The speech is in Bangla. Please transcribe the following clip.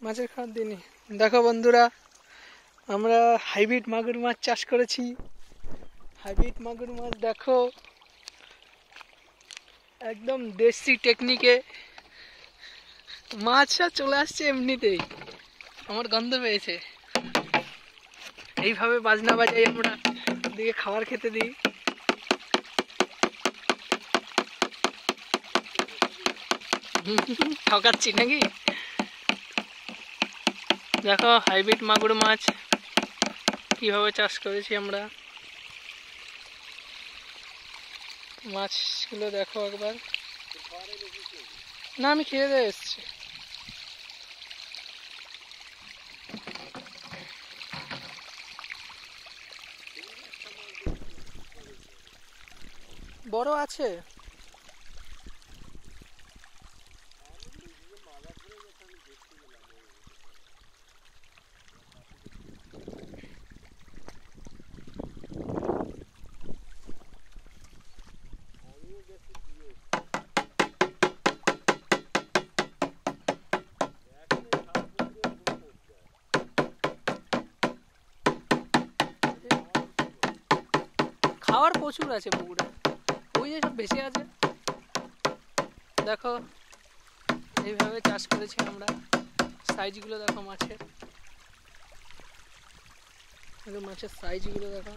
মাছের খাওয়ার দিনই দেখো বন্ধুরা, আমরা হাইব্রিড মাগুর মাছ চাষ করেছি। হাইব্রিড মাগুর মাছ দেখো, একদম দেশি টেকনিকে মাছটা চলে আসছে এমনিতেই। আমার গন্ধ পেয়েছে, এইভাবে বাজনা বাজাই আমরা, দিকে খাবার খেতে দিই। ঠকাচ্ছি নাকি? দেখো হাইব্রিড মাগুর মাছ কিভাবে চাষ করেছি আমরা। মাছগুলো দেখো একবার। না, আমি খেয়ে দিয়ে এসছি। বড় আছে। খাওয়ার প্রচুর আছে পুকুরে, ওই যে সব বেশি আছে। দেখো এইভাবে চাষ করেছি আমরা। সাইজগুলো দেখো মাছের, মাছের সাইজগুলো দেখো।